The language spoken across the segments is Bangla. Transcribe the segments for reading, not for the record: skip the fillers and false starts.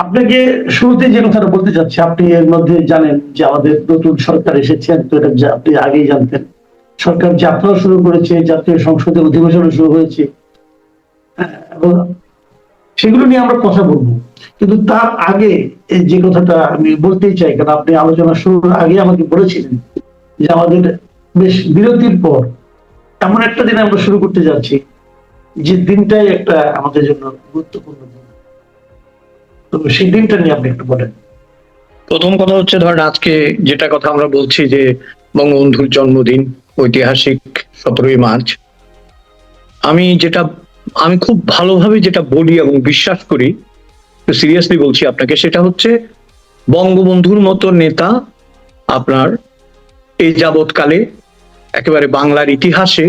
আপনাকে শুরুতে যে কথাটা বলতে চাচ্ছি, আপনি এর মধ্যে জানেন যে আমাদের নতুন সরকার এসেছেন, তো এটা আপনি আগেই জানতেন। সরকার যাত্রা শুরু করেছে, জাতীয় সংসদের অধিবেশন শুরু হয়েছে, এবং সেগুলো নিয়ে আমরা কথা বলবো। কিন্তু তার আগে যে কথাটা আমি বলতেই চাই, কারণ আপনি আলোচনা শুরুর আগে আমাকে বলেছিলেন যে আমাদের বেশ বিরতির পর এমন একটা দিন আমরা শুরু করতে যাচ্ছি যে দিনটাই একটা আমাদের জন্য গুরুত্বপূর্ণ দিন। তো সেই দিনটা নিয়ে আপনি একটু বলেন। প্রথম কথা হচ্ছে, ধরেন আজকে যেটা কথা আমরা বলছি যে বঙ্গবন্ধুর জন্মদিন, ঐতিহাসিক 17ই মার্চ। আমি খুব ভালোভাবে যেটা বলি এবং বিশ্বাস করি, সিরিয়াসলি বলছি আপনাকে, সেটা হচ্ছে বঙ্গবন্ধুর মতো নেতা আপনার এই যাবৎকালে একেবারে বাংলার ইতিহাসে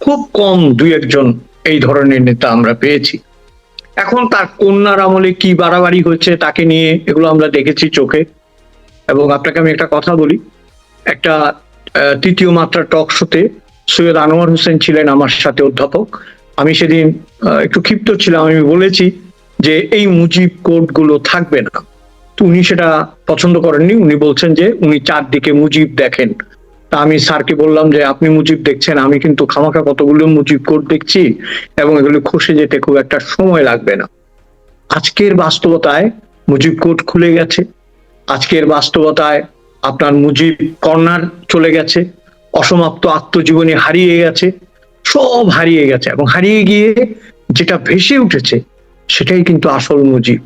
খুব কম দুই একজন এই ধরনের নেতা আমরা পেয়েছি। এখন তার কন্যার আমলে কি বাড়াবাড়ি হচ্ছে তাকে নিয়ে এগুলো আমরা দেখেছি চোখে। এবং আপনাকে আমি একটা কথা বলি, একটা তৃতীয় মাত্রা টক শোতে সৈয়দ আনোয়ার হোসেন ছিলেন আমার সাথে অধ্যাপক। আমি সেদিন একটু ক্ষিপ্ত ছিলাম, আমি বলেছি যে এই মুজিব কোড গুলো থাকবে না। তো উনি সেটা পছন্দ করেননি, উনি বলছেন যে উনি চারদিকে মুজিব দেখেন। তা আমি স্যারকে বললাম যে আপনি মুজিব দেখছেন, আমি কিন্তু খামাখা কতগুলো মুজিব কোড দেখছি এবং এগুলো খসে যেতে খুব একটা সময় লাগবে না। আজকের বাস্তবতায় মুজিব কোড খুলে গেছে, আজকের বাস্তবতায় আপনার মুজিব কর্নার চলে গেছে, অসমাপ্ত আত্মজীবনী হারিয়ে গেছে, সব হারিয়ে গেছে। এবং হারিয়ে গিয়ে যেটা ভেসে উঠেছে সেটাই কিন্তু আসল মুজিব।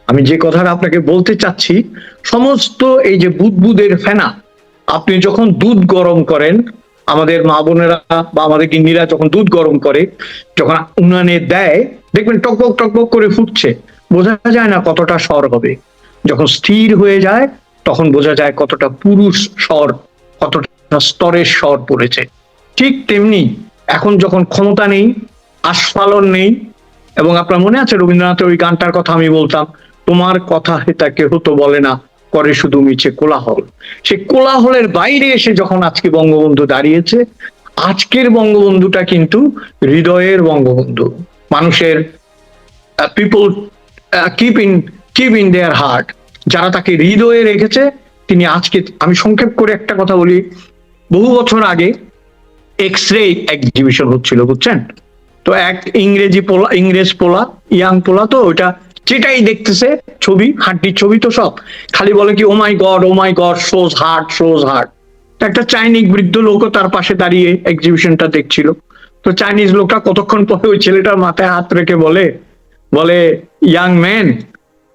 আমি যে কথাটা আপনাকে বলতে চাচ্ছি, সমস্ত এই যে বুদবুদের ফেনা, আপনি যখন দুধ গরম করেন, আমাদের মা বোনেরা বা আমাদের গিন্নিরা যখন দুধ গরম করে, যখন উনানে দেয়, দেখবেন টকবক টকবক করে ফুটছে, বোঝা যায় না কতটা স্বর হবে। যখন স্থির হয়ে যায় তখন বোঝা যায় কতটা পুরুষ স্বর, কতটা স্তরের স্বর পড়েছে। ঠিক তেমনি এখন যখন ক্ষমতা নেই, আস্ফালন নেই, এবং আপনার মনে আছে রবীন্দ্রনাথের ওই গানটার কথা আমি বলতাম, তোমার কথা হেতা কেহ তো বলে না, করে শুধু মিছে কোলাহল। সে কোলাহলের বাইরে এসে যখন আজকে বঙ্গবন্ধু দাঁড়িয়েছে, আজকের বঙ্গবন্ধুটা কিন্তু হৃদয়ের বঙ্গবন্ধু। মানুষের people keep in their heart, যারা তাকে হৃদয়ে রেখেছে। তিনি আজকে, আমি সংক্ষেপ করে একটা কথা বলি, বহু বছর আগে এক্স রে এক্সিবিশন হচ্ছিল, বুঝছেন তো, এক ইংরেজ পোলা, ইয়াং পোলা, তো ওটা যেটাই দেখতেছে ছবি, হাড্ডির ছবি তো সব, খালি বলে কি oh my god shows heart shows heart. একটা চাইনিজ বৃদ্ধ লোকও তার পাশে দাঁড়িয়ে এক্সিবিশনটা দেখছিল। তো চাইনিজ লোকটা কতক্ষণ পরে ওই ছেলেটার মাথায় হাত রেখে বলে, young man,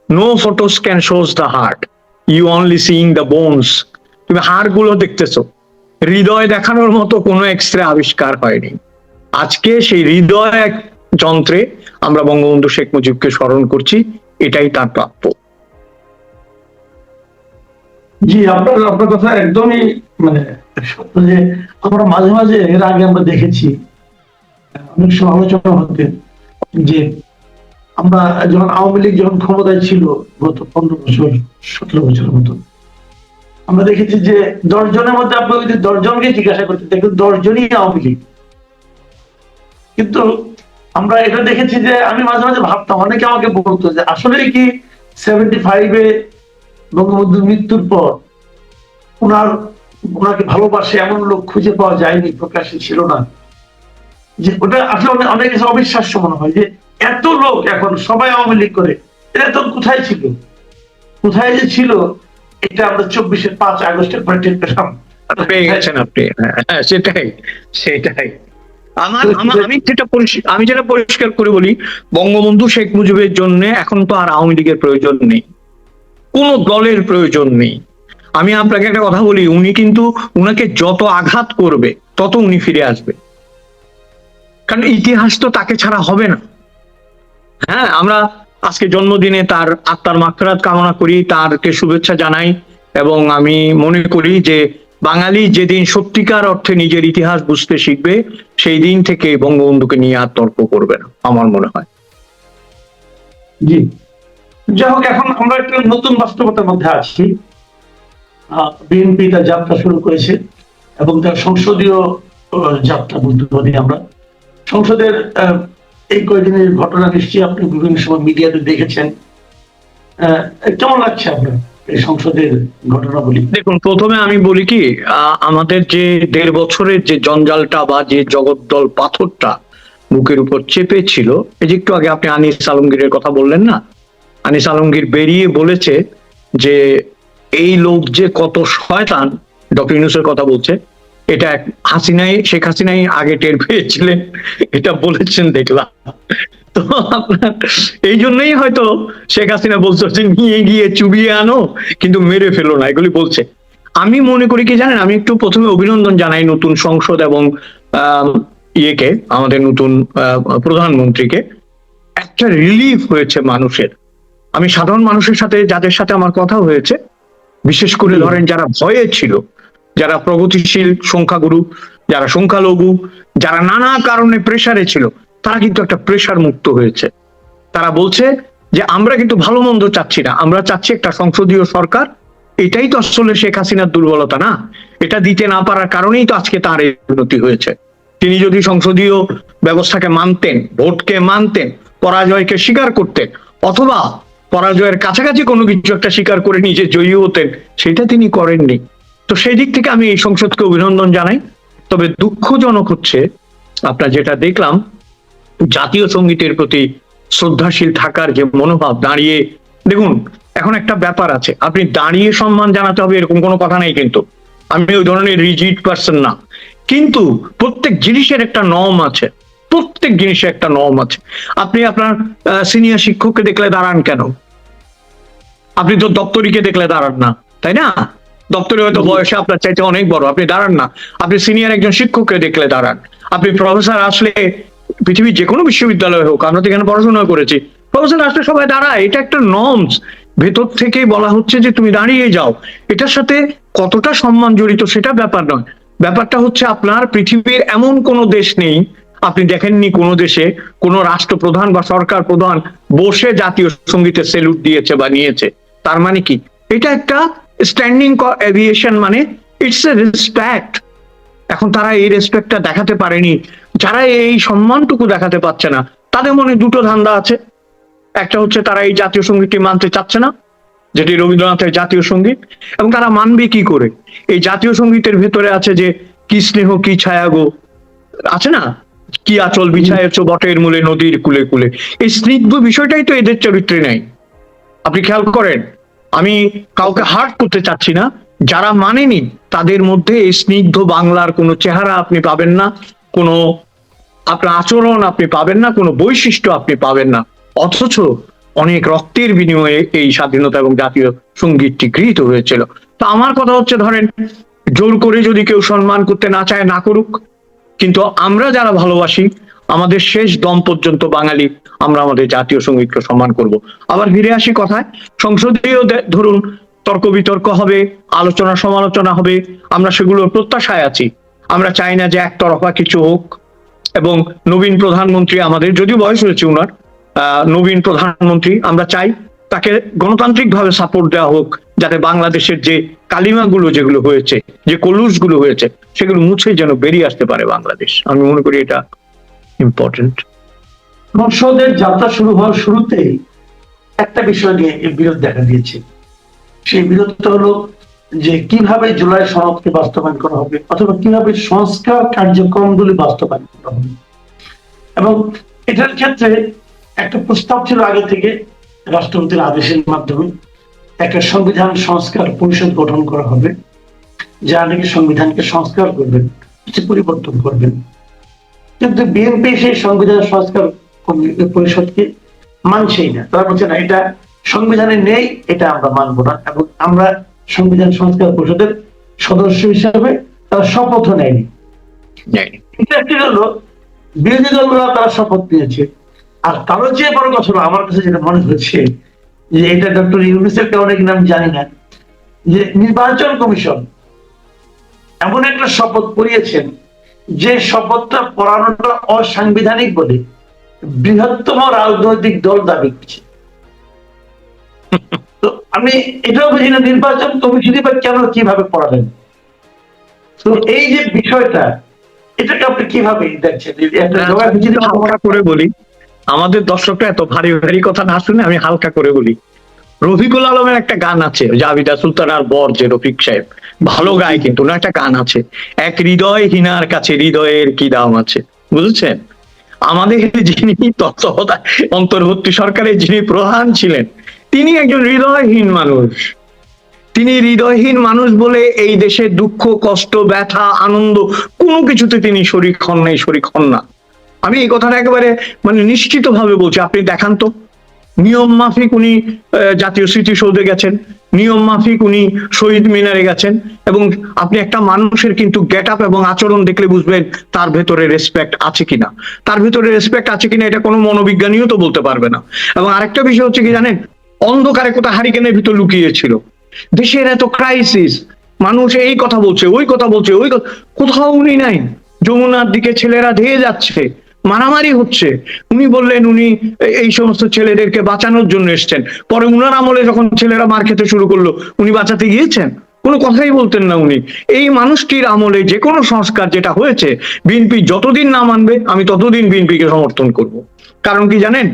no photos can shows the heart, you only seeing the bones. তুমি হাড় গুলো দেখতেছো, হৃদয় দেখানোর মতো কোনো এক্সরে আবিষ্কার হয়নি। আজকে সেই হৃদয় এক যন্ত্রে আমরা বঙ্গবন্ধু শেখ মুজিবকে স্মরণ করছি, এটাই তার প্রাপ্য। জি, আপনার কথা একদমই মানে সত্য, যে আমরা মাঝে মাঝে এর আগে আমরা দেখেছি অনেক সময় আলোচনা হতে, যে আমরা যখন আওয়ামী লীগ যখন ক্ষমতায় ছিল গত 15 বছর 17 বছরের মতো, আমরা দেখেছি যে 10 জনের মধ্যে আপনি যদি 10 জনকে জিজ্ঞাসা করতে দেখবেন 10 জনই আওয়ামী লীগ। কিন্তু আমরা এটা দেখেছি যে আমি মাঝে মাঝে ভাবতাম, অনেকে আমাকে বলতো যে আসলে কি 75-এ বঙ্গবন্ধুর মৃত্যুর পর ওনাকে ভালোবাসে এমন লোক খুঁজে পাওয়া যায়নি, প্রকাশ্যে ছিল না। যে ওটা আসলে অনেক অবিশ্বাস্য মনে হয় যে এত লোক এখন সবাই আওয়ামী লীগ করে, এরা তো কোথায় ছিল, কোথায় যে ছিল, এটা আমরা 24-এর 5 আগস্টের পরে টের পেলাম। পেয়ে গেছেন আপনি, সেটাই সেটাই আমি যেটা পরিষ্কার করে বলি, বঙ্গবন্ধু শেখ মুজিবের জন্য এখন তো আর আওয়ামী লীগের প্রয়োজন নেই, কোন দলের প্রয়োজন নেই। আমি আপনাকে একটা কথা বলি, উনি কিন্তু, উনাকে যত আঘাত করবে তত উনি ফিরে আসবে, কারণ ইতিহাস তো তাকে ছাড়া হবে না। হ্যাঁ, আমরা আজকে জন্মদিনে তার আত্মার মাগফিরাত কামনা করি, তারকে শুভেচ্ছা জানাই। এবং আমি মনে করি যে বাঙালি যেদিন সত্যিকার অর্থে নিজের ইতিহাস বুঝতে শিখবে, সেই দিন থেকে বঙ্গবন্ধুকে নিয়ে আর তর্ক করবে না, আমার মনে হয়। জি, যাই হোক, এখন আমরা একটা নতুন বাস্তবতার মধ্যে আছি। বিএনপি তার যাত্রা শুরু করেছে এবং তার সংসদীয় যাত্রা বলতে পারি আমরা। সংসদের এই কয়েকদিনের ঘটনা নিশ্চয়ই আপনি বিভিন্ন সময় মিডিয়াতে দেখেছেন কেমন লাগছে আপনার এই সংসদের ঘটনাবলী? দেখুন, প্রথমে আমি বলি কি, আমাদের যে 1.5 বছরের যে জঞ্জালটা বা যে জগদ্দল পাথরটা বুকের উপর চেপে ছিল, এই যে একটু আগে আপনি আনিস আলমগীরের কথা বললেন না, আনিস আলমগীর বেরিয়ে বলেছে যে এই লোক যে কত শয়তান, ডক্টর ইউনূসের কথা বলছে, এটা শেখ হাসিনাই আগে টের পেয়েছিলেন, এটা বলেছেন দেখলাম। তো আপনার এই জন্যই হয়তো শেখ হাসিনা বলছে যে নিয়ে গিয়ে চুবিয়ে আনো কিন্তু মেরে ফেলো না, এগুলি বলছে। আমি মনে করি কি জানেন, আমি একটু প্রথমে অভিনন্দন জানাই নতুন সংসদ এবং ইয়েকে, আমাদের নতুন প্রধানমন্ত্রীকে। একটা রিলিফ হয়েছে মানুষের। আমি সাধারণ মানুষের সাথে, যাদের সাথে আমার কথা হয়েছে, বিশেষ করে ধরেন যারা ভয়ে ছিল, যারা প্রগতিশীল সংখ্যাগুরু, যারা সংখ্যালঘু, যারা নানা কারণে প্রেসারে ছিল, তারা কিন্তু একটা প্রেসার মুক্ত হয়েছে। তারা বলছে যে আমরা কিন্তু ভালো মন্দ চাচ্ছি না, আমরা চাচ্ছি একটা সংসদীয় সরকার। এটাই তো আসলে শেখ হাসিনার দুর্বলতা না, এটা দিতে না পারার কারণেই তো আজকে তার এই উন্নতি হয়েছে। তিনি যদি সংসদীয় ব্যবস্থাকে মানতেন, ভোটকে মানতেন, পরাজয়কে স্বীকার করতেন, অথবা পরাজয়ের কাছাকাছি কোনো কিছু একটা স্বীকার করে নিজে জয়ী হতেন, সেটা তিনি করেননি। তো সেই দিক থেকে আমি এই সংসদকে অভিনন্দন জানাই। তবে দুঃখজনক হচ্ছে আপনার যেটা দেখলাম, জাতীয় সঙ্গীতের প্রতি শ্রদ্ধাশীল থাকার যে মনোভাব, দাঁড়িয়ে দেখুন, এখন একটা ব্যাপার আছে, আপনি দাঁড়িয়ে সম্মান জানাতে হবে এরকম কোনো কথা নেই, কিন্তু আমি ওই ধরনের রিজিড পার্সন না। কিন্তু প্রত্যেক জিনিসের একটা নর্ম আছে, প্রত্যেক জিনিসের একটা নর্ম আছে। আপনি আপনার সিনিয়র শিক্ষককে দেখলে দাঁড়ান কেন? আপনি তো দপ্তরিকে দেখলে দাঁড়ান না, তাই না? দপ্তরে হয়তো বয়সে আপনার চাইতে অনেক বড়, আপনি দাঁড়ান না। আপনি সিনিয়র একজন শিক্ষককে দেখলে দাঁড়ান। আপনি প্রফেসর আসলে, পৃথিবীর যে কোনো বিশ্ববিদ্যালয় হোক, আমরা তো এখানে পড়াশোনা করেছি, প্রফেসর আসলে সবাই দাঁড়ায়, এটা একটা নর্মস। ভেতর থেকে বলা হচ্ছে যে তুমি দাঁড়িয়ে যাও। এটার সাথে কতটা সম্মান জড়িত সেটা ব্যাপার নয়, ব্যাপারটা হচ্ছে আপনার পৃথিবীর এমন কোনো দেশ নেই, আপনি দেখেননি কোনো দেশে কোনো রাষ্ট্রপ্রধান বা সরকার প্রধান বসে জাতীয় সঙ্গীতে সেলুট দিয়েছে বা নিয়েছে। তার মানে কি, এটা একটা স্ট্যান্ডিং এভিয়েশন, মানে ইটস এ রেসপেক্ট। এখন তারা এই রেসপেক্টটা দেখাতে পারেনি, যারা এই সম্মানটুকু দেখাতে পারছে না, তাদের মনে দুটো ধান্দা আছে। একটা হচ্ছে তারা এই জাতীয় সঙ্গীতটি মানতে চাচ্ছে না, যেটি রবীন্দ্রনাথের জাতীয় সঙ্গীত, এবং তারা মানবে কি করে? এই জাতীয় সঙ্গীতের ভেতরে আছে যে কি স্নেহ কি ছায়া গো, আছে না, কি আচল বিছায়েছ বটের মূলে নদীর কুলে কুলে, এই স্নিগ্ধ বিষয়টাই তো এদের চরিত্রে নেই। আপনি খেয়াল করেন, আমি কাউকে হার্ট করতে চাচ্ছি না, যারা মানেনি তাদের মধ্যে এই স্নিগ্ধ বাংলার কোনো চেহারা আপনি পাবেন না, কোনো আপনার আচরণ আপনি পাবেন না, কোনো বৈশিষ্ট্য আপনি পাবেন না। অথচ অনেক রক্তের বিনিময়ে এই স্বাধীনতা এবং জাতীয় সঙ্গীতটি গৃহীত হয়েছিল। তো আমার কথা হচ্ছে, ধরেন জোর করে যদি কেউ সম্মান করতে না চায়, না করুক, কিন্তু আমরা যারা ভালোবাসি, আমাদের শেষ দম পর্যন্ত বাঙালি, আমরা আমাদের জাতীয় সঙ্গীতকে সম্মান করব। আবার ফিরে আসি কথায়, সংসদীয় ধরুন তর্ক বিতর্ক হবে, আলোচনা সমালোচনা হবে, আমরা সেগুলোর প্রত্যাশায় আছি। আমরা চাই না যে একতরফা কিছু হোক। এবং নবীন প্রধানমন্ত্রী, আমাদের যদিও বয়স হয়েছে উনার, নবীন প্রধানমন্ত্রী, আমরা চাই তাকে গণতান্ত্রিক ভাবে সাপোর্ট দেওয়া হোক, যাতে বাংলাদেশের যে কালিমাগুলো যেগুলো হয়েছে, যে কলুষ গুলো হয়েছে, সেগুলো মুছে যেন বেরিয়ে আসতে পারে বাংলাদেশ। আমি মনে করি এটা ইম্পর্টেন্ট। সংসদের যাত্রা শুরু হওয়ার শুরুতেই একটা বিষয় নিয়ে বিরোধ দেখা দিয়েছে। সেই বিরোধটা হলো যে কিভাবে জুলাই সনদকে বাস্তবায়ন করা হবে, অথবা কিভাবে সংস্কার কার্যক্রমগুলি বাস্তবায়ন করা হবে। এবং এটার ক্ষেত্রে একটা প্রস্তাব ছিল আগে থেকে, রাষ্ট্রপতির আদেশের মাধ্যমে একটা সংবিধান সংস্কার পরিষদ গঠন করা হবে, যারা নাকি সংবিধানকে সংস্কার করবেন, কিছু পরিবর্তন করবেন। কিন্তু বিএনপি সেই সংবিধান সংস্কার পরিষদকে মানছেই না। তারা বলছে না, এটা সংবিধানে নেই, এটা আমরা মানবো না। এবং আমরা সংবিধান সংস্কার পরিষদের সদস্য হিসাবে তারা শপথও নেয়নি। ইন্টারেস্টিং হলো, বিরোধী দলরা তারা শপথ নিয়েছে। আর তারও যে বড় কথা হলো, আমার কাছে যেটা মনে হচ্ছে যে এটা ডক্টর ইউনূসের কারণে কিনা আমি জানি না, যে নির্বাচন কমিশন এমন একটা শপথ পড়িয়েছেন, যে শপথটা পড়ানোটা অসাংবিধানিক বলে বৃহত্তম রাজনৈতিক দল দাবি করছে। তো আমি এটাও বুঝি না, নির্বাচন কমিশনই বা কেন কিভাবে পড়াবেন? তো এই যে বিষয়টা, এটাকে আপনি কিভাবে দেখছেন? হালকা করে বলি, আমাদের দর্শকরা এত ভারী ভারী কথা না শুনে আমি হালকা করে বলি। রফিকুল আলমের একটা গান আছে, জাভিদা সুলতানার বর যে রফিক সাহেব, ভালো গায় কিন্তু না, একটা গান আছে, এক হৃদয়হীনার কাছে হৃদয়ের কি দাম আছে, বুঝেছেন? আমাদের যিনি তত্ত্বাবধায়ক অন্তর্বর্তী সরকারের যিনি প্রধান ছিলেন, তিনি একজন হৃদয়হীন মানুষ। তিনি হৃদয়হীন মানুষ বলে এই দেশে দুঃখ, কষ্ট, ব্যথা, আনন্দ কোনো কিছুতে তিনি শরিক হন নাই, শরিক হন না। আমি এই কথাটা একেবারে মানে নিশ্চিত ভাবে বলছি। আপনি দেখান তো, নিয়ম মাফিক উনি জাতীয় স্মৃতিসৌধে গেছেন, নিয়ম মাফিক উনি শহীদ মিনারে গেছেন, এবং আপনি একটা মানুষের কিন্তু গেট আপ এবং আচরণ দেখলে বুঝবেন তার ভেতরে রেসপেক্ট আছে কিনা। তার ভেতরে রেসপেক্ট আছে কিনা এটা কোনো মনোবিজ্ঞানীও তো বলতে পারবে না। এবং আরেকটা বিষয় হচ্ছে কি জানেন, অন্ধকারে কোথায় হারিকেনের ভিতর লুকিয়েছিল। দেশের এত ক্রাইসিস, মানুষ এই কথা বলছে, ওই কথা বলছে, ওই কথা, কোথাও উনি নাই। যমুনার দিকে ছেলেরা ধেয়ে যাচ্ছে, মারামারি হচ্ছে, উনি বললেন উনি এই সমস্ত ছেলেদেরকে বাঁচানোর জন্য এসছেন। পরে উনার আমলে যখন ছেলেরা মার খেতে শুরু করলো, উনি বাঁচাতে গিয়েছেন? কোনো কথাই বলতেন না উনি। এই মানুষটির আমলে যে কোনো সংস্কার যেটা হয়েছে, বিএনপি যতদিন না মানবে আমি ততদিন বিএনপিকে সমর্থন করব। কারণ কি জানেন,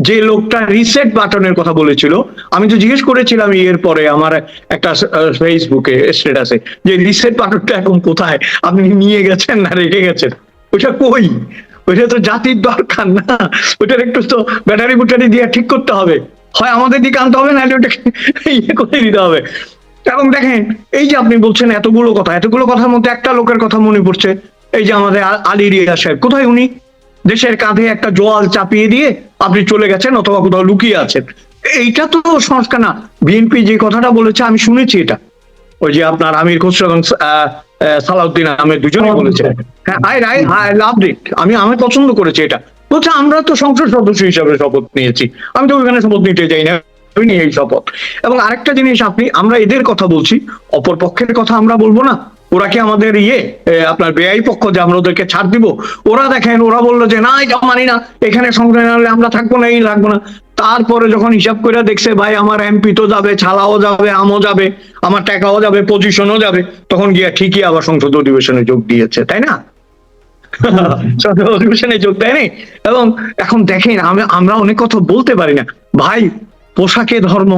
যে লোকটা রিসেট বাটনের কথা বলেছিল, আমি তো জিজ্ঞেস করেছিলাম এর পরে আমার একটা ফেসবুকে স্ট্যাটাসে, যে রিসেট বাটনটা এখন কোথায়, আপনি নিয়ে গেছেন না রেখে গেছেন? ওটা কই? ওইটা তো জাতির দরকার না, ওইটার একটু তো ব্যাটারি বুটারি দিয়ে ঠিক করতে হবে, হয় আমাদের দিকে আনতে হবে, নাহলে ওটাকে ইয়ে করে দিতে হবে। এবং দেখেন, এই যে আপনি বলছেন এতগুলো কথা, এতগুলো কথার মধ্যে একটা লোকের কথা মনে পড়ছে, এই যে আমাদের আলী রিয়াজ সাহেব। কোথায় উনি? দেশের কাঁধে একটা জোয়াল চাপিয়ে দিয়ে আপনি চলে গেছেন, অথবা কোথাও লুকিয়ে আছেন। এইটা তো সংস্কার না। বিএনপি যে কথাটা বলেছে আমি শুনেছি, এটা ওই যে আপনার আমির খসরু এবং সালাউদ্দিন আহমেদ দুজনে বলেছে, হ্যাঁ, আই লাভ ইট, আমি পছন্দ করেছি এটা। বলছে আমরা তো সংসদ সদস্য হিসাবে শপথ নিয়েছি, আমি তো ওইখানে শপথ নিতে যাই না, আমি নিয়ে এই শপথ। এবং আরেকটা জিনিস, আমরা এদের কথা বলছি, অপর পক্ষের কথা আমরা বলবো না? ওরা কি আমাদের আপনার বেআই পক্ষ যে আমরা ওদেরকে ছাড় দিব? ওরা দেখেন, ওরা বললো যে না এটা মানি না, এখানে সংবিধান হলে আমরা থাকবো না, এই রাখবো না। তারপরে যখন হিসাব করে দেখছে ভাই আমার এমপি তো যাবে, ছালাও যাবে, আমও যাবে, আমার টাকাও যাবে, পজিশনও যাবে, তখন গিয়া ঠিকই আবার সংসদ অধিবেশনে যোগ দিয়েছে, তাই না? সংসদ অধিবেশনে যোগ দেয়নি। এবং এখন দেখেন, আমরা অনেক কথা বলতে পারি না ভাই। পোশাকে ধর্ম,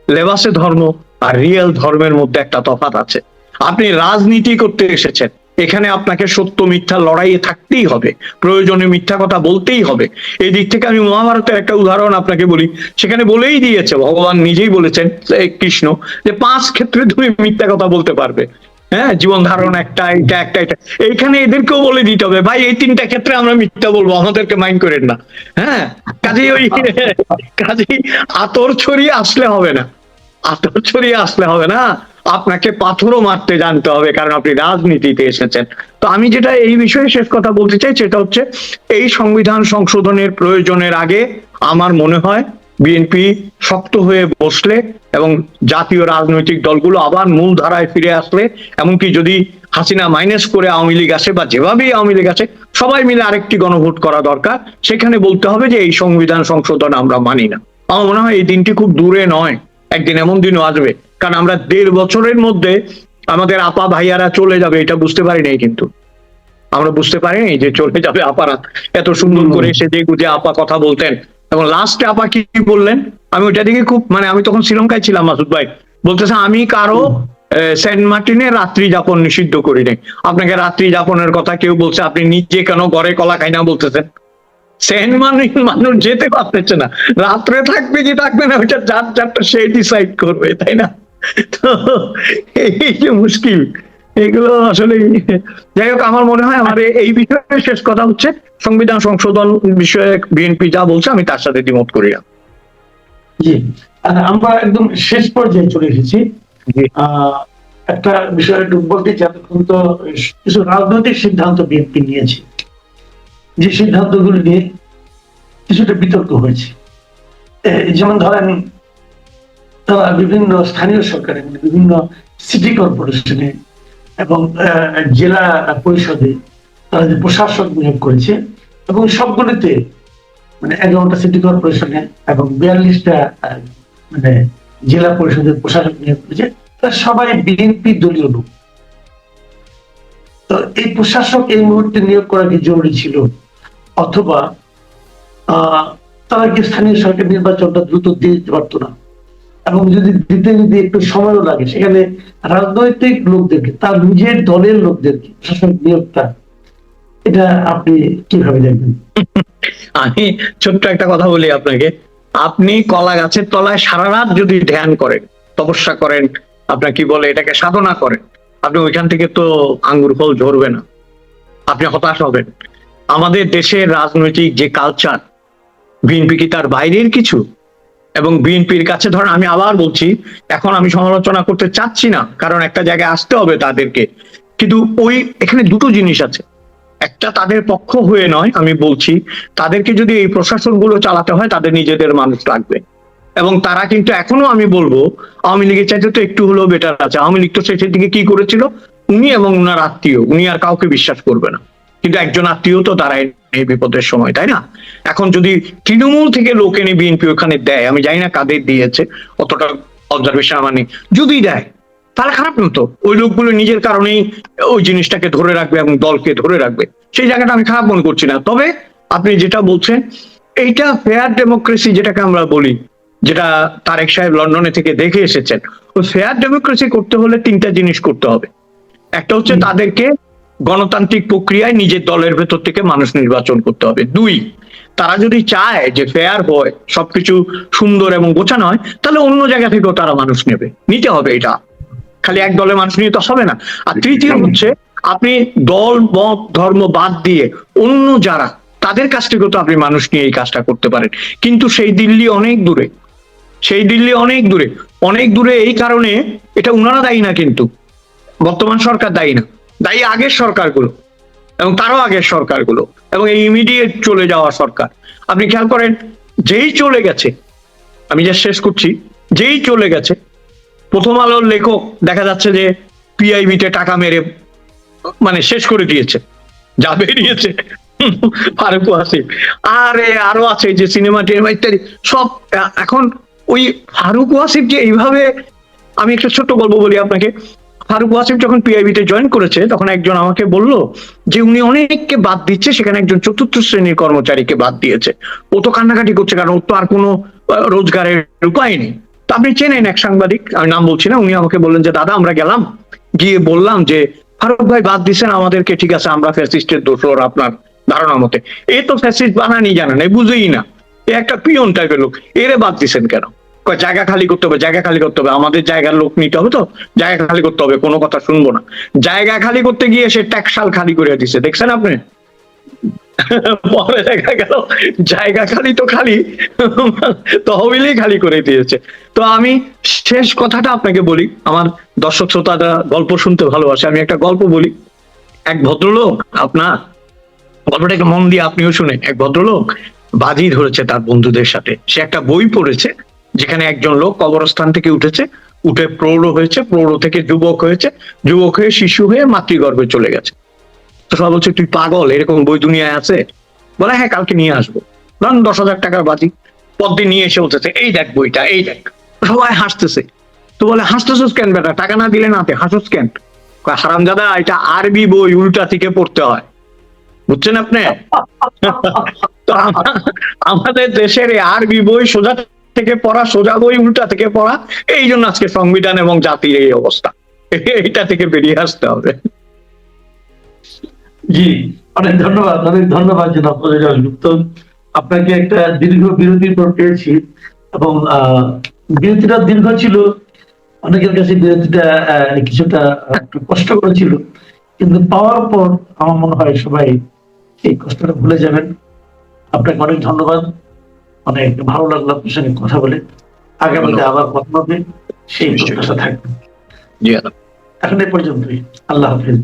লেবাসে ধর্ম আর রিয়েল ধর্মের মধ্যে একটা তফাৎ আছে। আপনি রাজনীতি করতে এসেছেন, এখানে আপনাকে সত্য মিথ্যা লড়াইয়ে থাকতেই হবে, প্রয়োজনে মিথ্যা কথা বলতেই হবে। এই দিক থেকে আমি মহাভারতের একটা উদাহরণ আপনাকে বলি, সেখানে বলেই দিয়েছে, ভগবান নিজেই বলেছেন, কৃষ্ণ, যে 5 ক্ষেত্রে তুমি মিথ্যা কথা বলতে পারবে। হ্যাঁ, জীবন ধারণ একটা, এটা, এইখানে এদেরকেও বলে দিতে হবে ভাই এই 3টা ক্ষেত্রে আমরা মিথ্যা বলবো, আমাদেরকে মাইন্ড করেন না। হ্যাঁ, কাজেই আতর ছড়িয়ে আসলে হবে না, আতর ছড়িয়ে আসলে হবে না, আপনাকে পাথরও মারতে জানতে হবে, কারণ আপনি রাজনীতিতে এসেছেন। তো আমি যেটা এই বিষয়ে শেষ কথা বলতে চাই, সেটা হচ্ছে এই সংবিধান সংশোধনের প্রয়োজনের আগে আমার মনে হয় বিএনপি শক্ত হয়ে বসলে এবং জাতীয় রাজনৈতিক দলগুলো আবার মূল ধারায় ফিরে আসলে, এমনকি যদি হাসিনা মাইনাস করে আওয়ামী লীগ আসে বা যেভাবেই আওয়ামী লীগ আসে, সবাই মিলে আরেকটি গণভোট করা দরকার। সেখানে বলতে হবে যে এই সংবিধান সংশোধন আমরা মানি না। আমার মনে হয় এই দিনটি খুব দূরে নয়, একদিন এমন দিনও আসবে। কারণ আমরা 1.5 বছরের মধ্যে আমাদের আপা ভাইয়ারা চলে যাবে, এটা বুঝতে পারি নাই, কিন্তু আমরা বুঝতে পারিনি যে চলে যাবে আপারা। এত সুন্দর করে সেজে গুজে আপা কথা বলতেন, এবং লাস্টে আপা কি বললেন, আমি ওইটা দিকে খুব আমি তখন শ্রীলঙ্কায় ছিলাম, মাসুদ ভাই বলতেছে আমি কারো সেন্ট মার্টিনে রাত্রি যাপন নিষিদ্ধ করি নাই। আপনাকে রাত্রি যাপনের কথা কেউ বলছে? আপনি নিজে কেন ঘরে কলা খাই না বলতেছেন? সেন্ট মার্টিন মানুষ যেতে পারতেছে না, রাত্রে থাকবে কি থাকবে না ওইটা যারটা সে ডিসাইড করবে, তাই না? তো এই যে মুশকিল, এগুলো আসলে যাই হোক, আমার মনে হয় আমার এই বিষয়ে শেষ কথা হচ্ছে সংবিধান সংশোধন বিষয়ে বিএনপি যা বলছে আমি তার সাথে দ্বিমত করি না। জি, আমরা একদম শেষ পর্যায়ে চলে এসেছি। একটা বিষয় একটু বলতে চাই, এতক্ষণ তো কিছু রাজনৈতিক সিদ্ধান্ত বিএনপি নিয়েছে, যে সিদ্ধান্তগুলি নিয়ে কিছুটা বিতর্ক হয়েছে। যেমন ধরেন, তারা বিভিন্ন স্থানীয় সরকারে, বিভিন্ন সিটি কর্পোরেশনে এবং জেলা পরিষদে তারা যে প্রশাসক নিয়োগ করেছে, এবং সবগুলিতে 11টা সিটি কর্পোরেশনে এবং 42টা জেলা পরিষদের প্রশাসক নিয়োগ করেছে, তারা সবাই বিএনপি দলীয় লোক। তো এই প্রশাসক এই মুহূর্তে নিয়োগ করা কি জরুরি ছিল, অথবা তারা কি স্থানীয় সরকার নির্বাচনটা দ্রুত দিয়ে দিতে পারতো না? এবং যদি দিতে একটু সময়ও লাগে, সেখানে রাজনৈতিক লোকদেরকে, তার নিজের দলের লোকদেরকে প্রশাসনিক নিয়োগটা, এটা আপনি কিভাবে দেখবেন? আমি ছোট্ট একটা কথা বলি আপনাকে, আপনি কলা গাছের তলায় সারা রাত যদি ধ্যান করেন, তপস্যা করেন, আপনার কি বলে এটাকে সাধনা করেন, আপনি ওইখান থেকে তো আঙ্গুর ফল ঝরবে না, আপনি হতাশ হবেন। আমাদের দেশের রাজনৈতিক যে কালচার, বিএনপি কি তার বাইরের কিছু? এবং বিএনপির কাছে ধরেন, আমি আবার বলছি, এখন আমি সমালোচনা করতে চাচ্ছি না, কারণ একটা জায়গায় আসতে হবে তাদেরকে, কিন্তু ওই এখানে দুটো জিনিস আছে। একটা, তাদের পক্ষ হয়ে নয়, আমি বলছি তাদেরকে যদি এই প্রশাসনগুলো চালাতে হয় তাদের নিজেদের মানুষ লাগবে। এবং তারা কিন্তু এখনো আমি বলবো আওয়ামী লীগের চাইতে তো একটু হলেও বেটার আছে। আওয়ামী লীগ তো শেষের দিকে কি করেছিল, উনি এবং উনার আত্মীয়, উনি আর কাউকে বিশ্বাস করবে না, কিন্তু একজন আত্মীয় তো দাঁড়ায় এই বিপদের সময়, তাই না? এখন যদি তৃণমূল থেকে লোক এনে বিএনপি ওখানে দেয়, আমি জানি না কাদের দিয়েছে, অতটা অবজারভেশন আমার নেই, যদি দেয় তাহলে খারাপ না তো। ওই লোকগুলো নিজের কারণেই ওই জিনিসটাকে ধরে রাখবে এবং দলকে ধরে রাখবে, সেই জায়গাটা আমি খারাপ মনে করছি না। তবে আপনি যেটা বলছেন, এইটা ফেয়ার ডেমোক্রেসি যেটাকে আমরা বলি, যেটা তারেক সাহেব লন্ডনে থেকে দেখে এসেছেন, ওই ফেয়ার ডেমোক্রেসি করতে হলে তিনটা জিনিস করতে হবে। একটা হচ্ছে তাদেরকে গণতান্ত্রিক প্রক্রিয়ায় নিজের দলের ভেতর থেকে মানুষ নির্বাচন করতে হবে। দুই, তারা যদি চায় যে ফেয়ার হয়, সবকিছু সুন্দর এবং গোছানো হয়, তাহলে অন্য জায়গা থেকেও তারা মানুষ নিতে হবে, এটা খালি এক দলের মানুষ নিয়ে তো হবে না। আর তৃতীয় হচ্ছে, আপনি দল মত ধর্ম বাদ দিয়ে অন্য যারা, তাদের কাছ থেকেও তো আপনি মানুষ নিয়ে এই কাজটা করতে পারেন। কিন্তু সেই দিল্লি অনেক দূরে, অনেক দূরে এই কারণে, এটা উনারা দায়ী না, কিন্তু বর্তমান সরকার দায়ী না, দায়ী আগের সরকারগুলো এবং তারও আগের সরকারগুলো এবং এই ইমিডিয়েট চলে যাওয়া সরকার। আপনি খেয়াল করেন, যেই চলে গেছে, আমি যা শেষ করছি, যেই চলে গেছে, প্রথম আলোর লেখক দেখা যাচ্ছে যে পিআইবিতে টাকা মেরে মানে শেষ করে দিয়েছে, যা বেরিয়েছে ফারুক ওয়াসিফ, আরো আছে যে সিনেমা টিনেমা ইত্যাদি সব। এখন ওই ফারুক ওয়াসিফ যে এইভাবে, আমি একটা ছোট্ট গল্প বলি আপনাকে। ফারুক ওয়াসিফ যখন পিআইবিতে জয়েন করেছে, তখন একজন আমাকে বলল যে উনি অনেককে বাদ দিচ্ছে, সেখানে একজন চতুর্থ শ্রেণীর কর্মচারীকে বাদ দিয়েছে। ও তো কান্নাকাটি করছে, কারণ ওর তো আর কোনো রোজগারের উপায় নেই। তো আপনি চেনেন এক সাংবাদিক, আমি নাম বলছি না, উনি আমাকে বললেন যে দাদা, আমরা গেলাম, গিয়ে বললাম যে ফারুক ভাই বাদ দিচ্ছেন আমাদেরকে, ঠিক আছে, আমরা ফ্যাসিস্টের দোষর আপনার ধারণা মতে। এ তো ফ্যাসিস্ট বানানি জানে না, বুঝেই না, এ একটা পিয়ন টাইপের লোক, এরে বাদ দিচ্ছেন কেন? জায়গা খালি করতে হবে, জায়গা খালি করতে হবে, আমাদের জায়গার লোক নিতে হবে, তো জায়গা খালি করতে হবে, কোনো কথা শুনবো না। জায়গা খালি করতে গিয়ে সে ট্যাক্সাল খালি করে দিচ্ছে, দেখছেন আপনি? পরে দেখা গেল জায়গা খালি তো খালি, তহবিলেই খালি করে দিয়েছে। তো আমি শেষ কথাটা আপনাকে বলি, আমার দর্শক শ্রোতারা গল্প শুনতে ভালোবাসে, আমি একটা গল্প বলি। এক ভদ্রলোক, আপনার গল্পটা একটু মন দিয়ে আপনিও শুনে। এক ভদ্রলোক বাজি ধরেছে তার বন্ধুদের সাথে, সে একটা বই পড়েছে যেখানে একজন লোক কবরস্থান থেকে উঠেছে, উঠে প্রৌঢ় হয়েছে, প্রৌঢ় থেকে যুবক হয়েছে, যুবক হয়ে শিশু হয়ে মাতৃগর্ভে চলে গেছে। তো সবাই বলছে তুই পাগল, এরকম বই দুনিয়ায় আছে? বলে হ্যাঁ, কালকে নিয়ে আসবো। ধরুন 10,000 টাকার বাজি, পরদিন নিয়ে এসে বলতেছে এই দেখ বইটা, এই দেখ। সবাই হাসতেছে। তো বলে হাসতেছিস কেন বেটা, টাকা না দিলে নাতে হাসুস কেন? হারামজাদা, এটা আরবি বই, উল্টা থেকে পড়তে হয়, বুঝছেন আপনি? তো আমাদের দেশের এই আরবি বই সোজা থেকে পড়া, সোজা বই উল্টা থেকে পড়া, এই জন্য আজকে সংবিধান এবং জাতির এই অবস্থা। এটা থেকে বেরিয়ে আসতে হবে। জি, অনেক ধন্যবাদ জনাব ফজলে গুপ্ত। আপনাকে একটা দীর্ঘ বিরতির পর পেয়েছি, এবং বিরতিটা দীর্ঘ ছিল, অনেকের কাছে বিরতিটা কিছুটা একটু কষ্টকর ছিল, কিন্তু পাওয়ার পর আমার মনে হয় সবাই এই কষ্টটা ভুলে যাবেন। আপনাকে অনেক ধন্যবাদ, অনেক ভালো লাগলো আপনার সঙ্গে কথা বলে। আগামীতে আবার কথা হবে, সেই প্রত্যাশা থাকবে। জি, এখন এ পর্যন্তই। আল্লাহ হাফিজ।